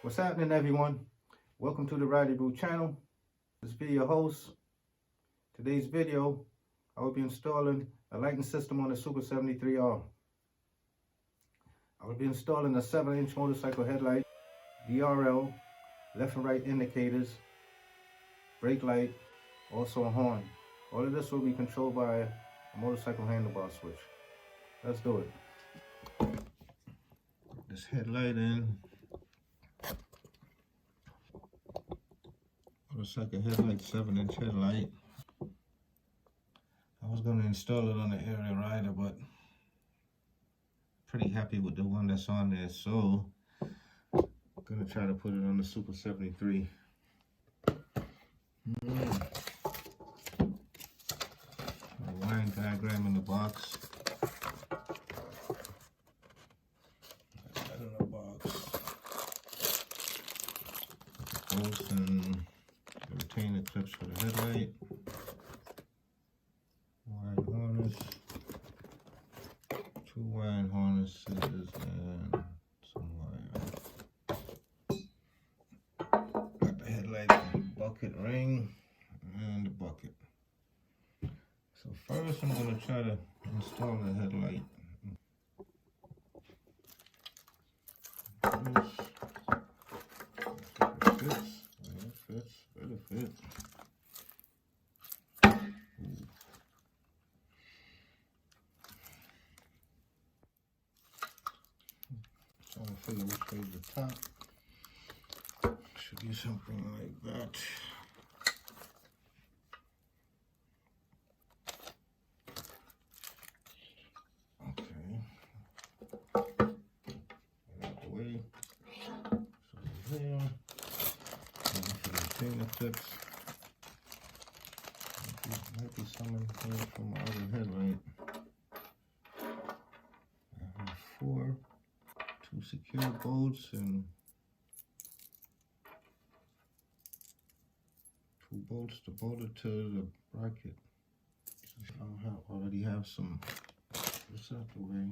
What's happening, everyone? Welcome to the Riley Brew channel. This will be your host. Today's video, I will be installing a lighting system on the Super 73R. I will be installing a 7-inch motorcycle headlight, DRL, left and right indicators, brake light, also a horn. All of this will be controlled by a motorcycle handlebar switch. Let's do it. Put this headlight in. Motorcycle headlight, 7-inch headlight. I was going to install it on the area rider, but pretty happy with the one that's on there, so I'm going to try to put it on the Super 73. A wiring diagram in the box. That in the box. Bolts and retainer clips for the headlight. Wiring harness. 2 wiring harnesses and some wire. Got the headlight bucket ring and the bucket. So first I'm going to try to install the headlight. It fits. Trying to figure which way is the top. Should be something like that. Okay. Get out the way. So here. For the retainer clips. Might be some in here from my other headlight. I have 4 2 secure bolts and 2 bolts to bolt it to the bracket. I already have some. This out the way.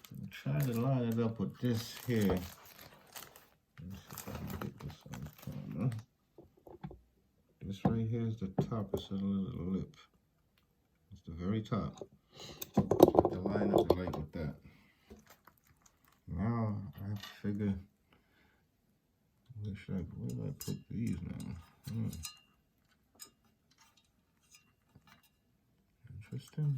I'm trying to line it up with this here. Let's see if I can get this on camera. This right here is the top. It's a little lip. It's the very top. To line up the light with that. Now I have to figure where do I put these now? Interesting.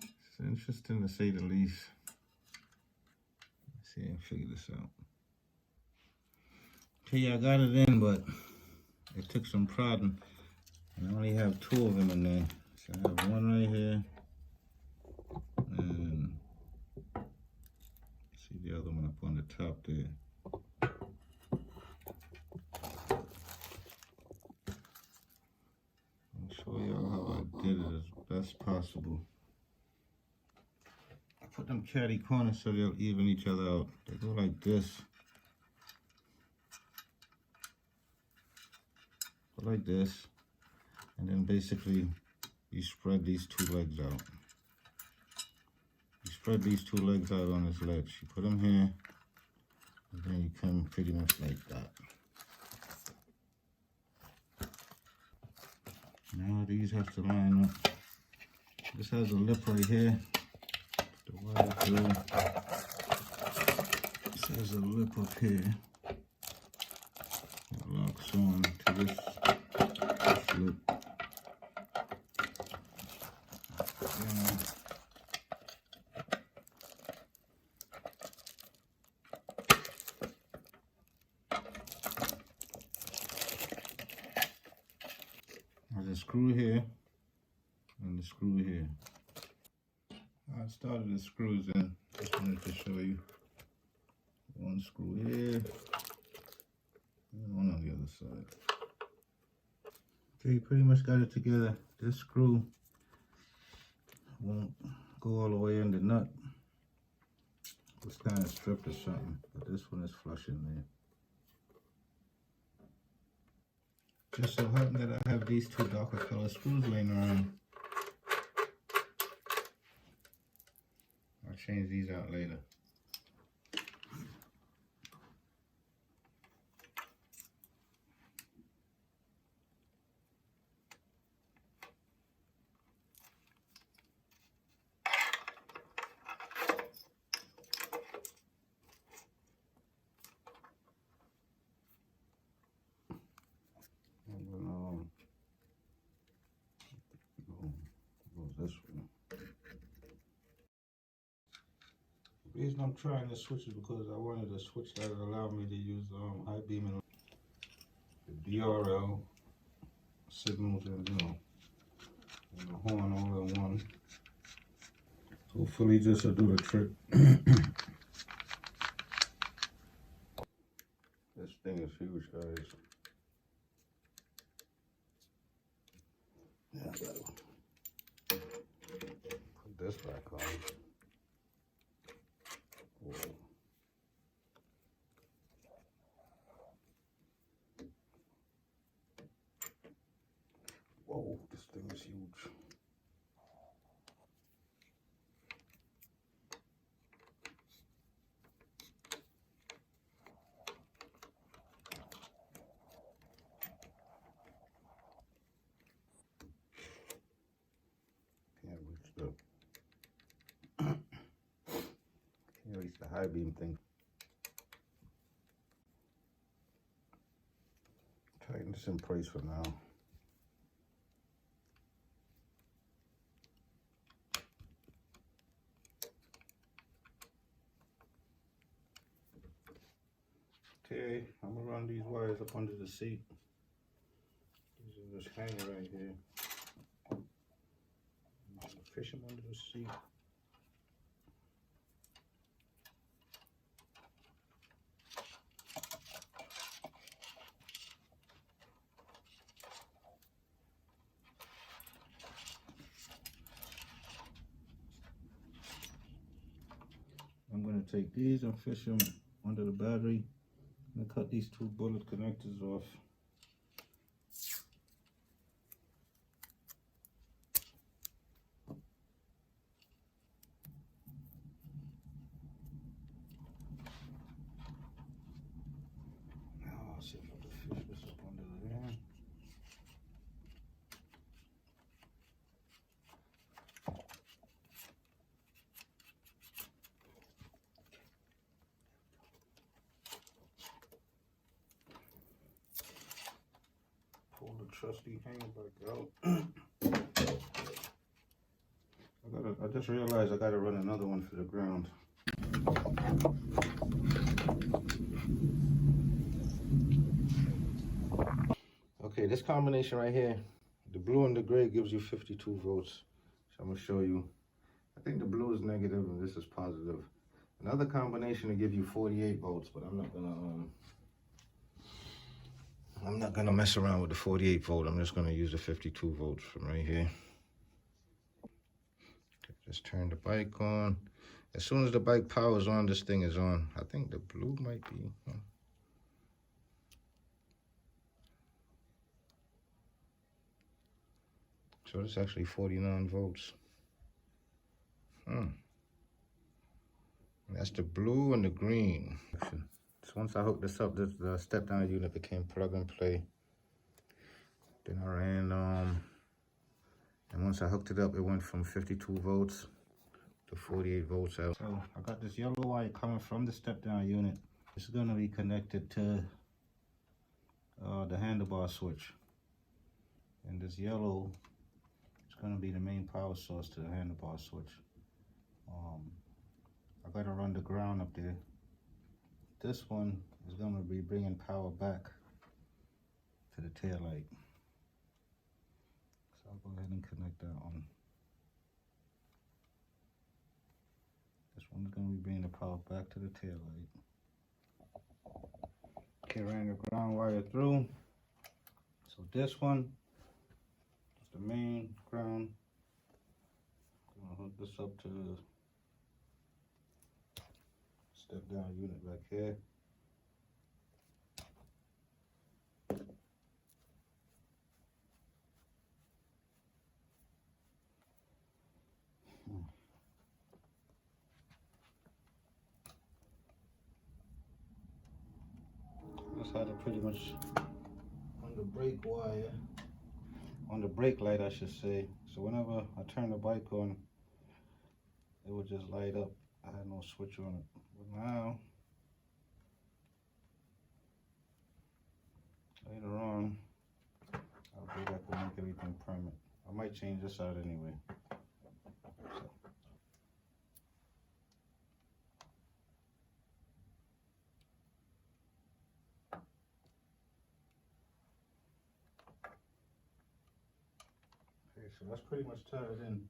It's interesting to say the least. Let's see and figure this out. Okay, yeah, I got it in, but it took some prodding. And I only have 2 of them in there. So I have one right here. And see the other one up on the top there. I'll show y'all how I did it as best possible. I put them catty corners so they'll even each other out. They go like this. Go like this. And then basically you spread these 2 legs out. You spread these 2 legs out on this ledge. You put them here, and then you come pretty much like that. Now these have to line up. This has a lip right here. The wire through. This has a lip up here. It locks on to this lip. There's a screw here and the screw here. I started the screws in. Just wanted to show you. One screw here and one on the other side. Okay, pretty much got it together. This screw won't go all the way in the nut. It's kind of stripped or something, but this one is flush in there. Just so happened that I have these 2 darker color screws laying around. change these out later. This one. The reason I'm trying this switch is because I wanted a switch that would allow me to use high beam and the DRL signals and the horn all in one. Hopefully this will do the trick. This thing is huge, guys. Yeah, I gotta put this back on. Whoa. Whoa, this thing is huge. Can't reach the high beam thing. Tighten this in place for now. Okay, I'm gonna run these wires up under the seat. These are just hanging right here. Fish them under the seat. I'm going to take these and fish them under the battery and cut these two bullet connectors off. Now I'll see if I can fish this up under there. Pull the trusty hanger back out. I just realized I gotta run another one for the ground. Okay, this combination right here, the blue and the gray gives you 52 volts. So I'm gonna show you. I think the blue is negative and this is positive. Another combination to give you 48 volts, but I'm not gonna mess around with the 48 volt. I'm just gonna use the 52 volts from right here. Okay, just turn the bike on. As soon as the bike powers on, this thing is on. I think the blue might be. So it's actually 49 volts. That's the blue and the green. So once I hooked this up, the step down unit became plug and play. Then I ran, and once I hooked it up, it went from 52 volts to 48 volts out. So I got this yellow wire coming from the step down unit. It's gonna be connected to the handlebar switch. And this yellow is gonna be the main power source to the handlebar switch. I gotta run the ground up there. This one is gonna be bringing power back to the tail light. So I'll go ahead and connect that one. This one's gonna be bringing the power back to the tail light. Okay, ran the ground wire through. So this one is the main ground. I'm gonna hook this up to the step down unit back here. had it pretty much on the brake wire, on the brake light I should say. So whenever I turn the bike on, it would just light up. I had no switch on it. But now, later on, I'll do that to make everything permanent. I might change this out anyway. So. Okay, so that's pretty much tied in.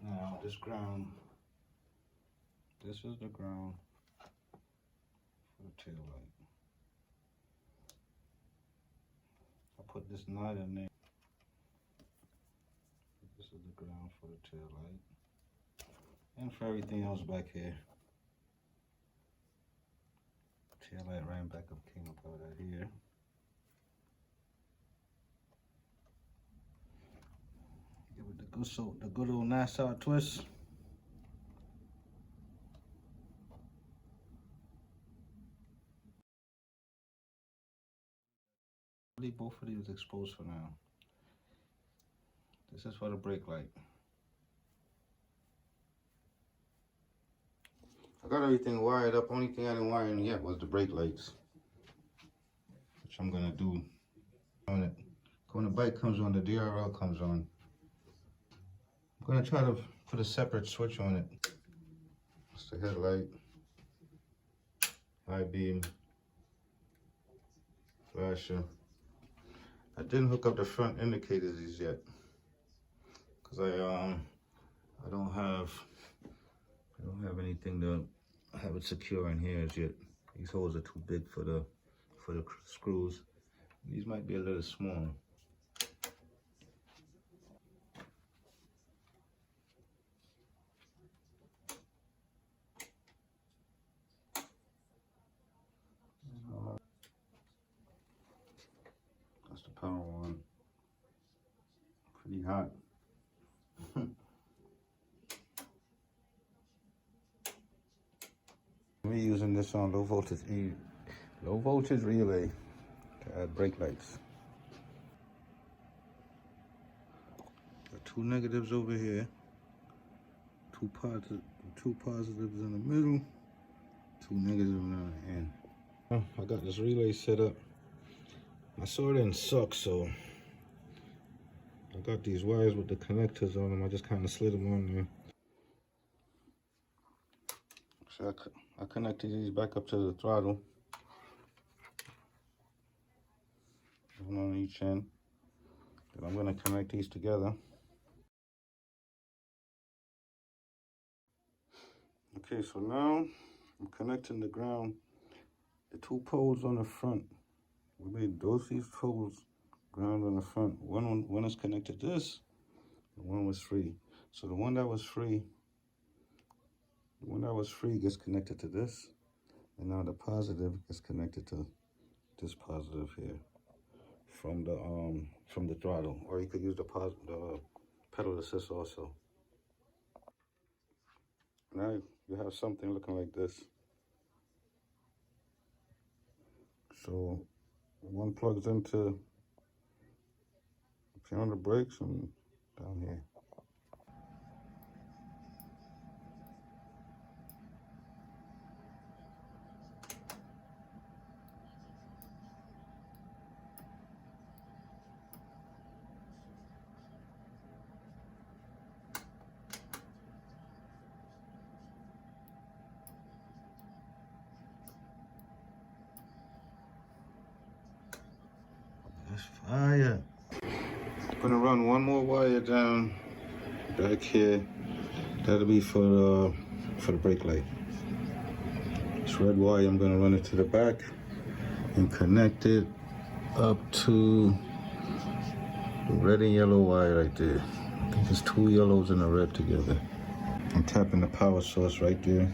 Now this ground, this is the ground for the tail light. I put this knot in there. This is the ground for the tail light. And for everything else back here. Tail light ran back up, came up out of here. Give it the good old Nassau twist. Leave both of these exposed for now. This is for the brake light. I got everything wired up. Only thing I didn't wire in yet was the brake lights, which I'm gonna do on it. When the bike comes on, the DRL comes on. I'm gonna try to put a separate switch on it. It's the headlight, high beam, flasher. I didn't hook up the front indicators yet, cause I don't have anything to have it secure in here as yet. These holes are too big for the screws. These might be a little small. That's the power one. Pretty hot. We're using this on low voltage relay to add brake lights. Got two negatives over here, two positives in the middle, two negatives on the end. I got this relay set up. My saw didn't suck, so I got these wires with the connectors on them. I just kind of slid them on there. So I connected these back up to the throttle. One on each end. Then I'm going to connect these together. Okay, so now I'm connecting the ground. The two poles on the front. We made these poles ground on the front. One is connected to this, and one was free. So the one that was free gets connected to this, and now the positive gets connected to this positive here from the throttle, or you could use the pedal assist also. Now you have something looking like this. So one plugs into on the brakes and down here. That's fire. I'm gonna run one more wire down back here. That'll be for the brake light. This red wire, I'm gonna run it to the back and connect it up to the red and yellow wire right there. I think there's two yellows and a red together. I'm tapping the power source right there.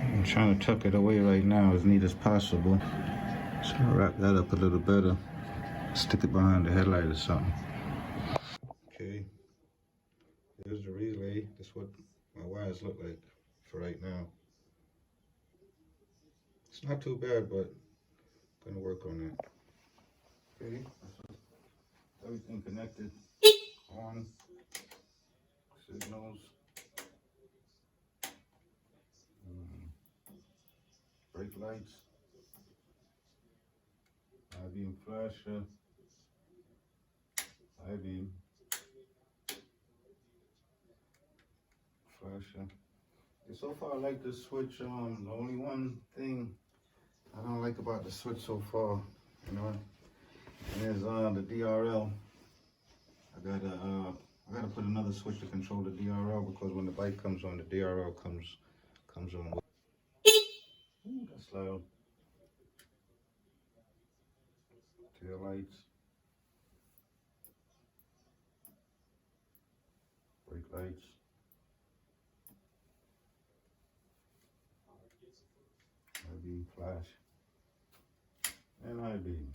I'm trying to tuck it away right now as neat as possible. Just gonna wrap that up a little better. Stick it behind the headlight or something. headlights look like for right now. It's not too bad, but gonna work on that. Okay, everything connected. On signals, brake lights, high beam flasher, high beam flasher. Okay, so far I like the switch. The only one thing I don't like about the switch so far, you know, is the DRL. I gotta put another switch to control the DRL, because when the bike comes on, the DRL comes on. Ooh, that's loud. Tail lights, brake lights, high beam flash, and high beam.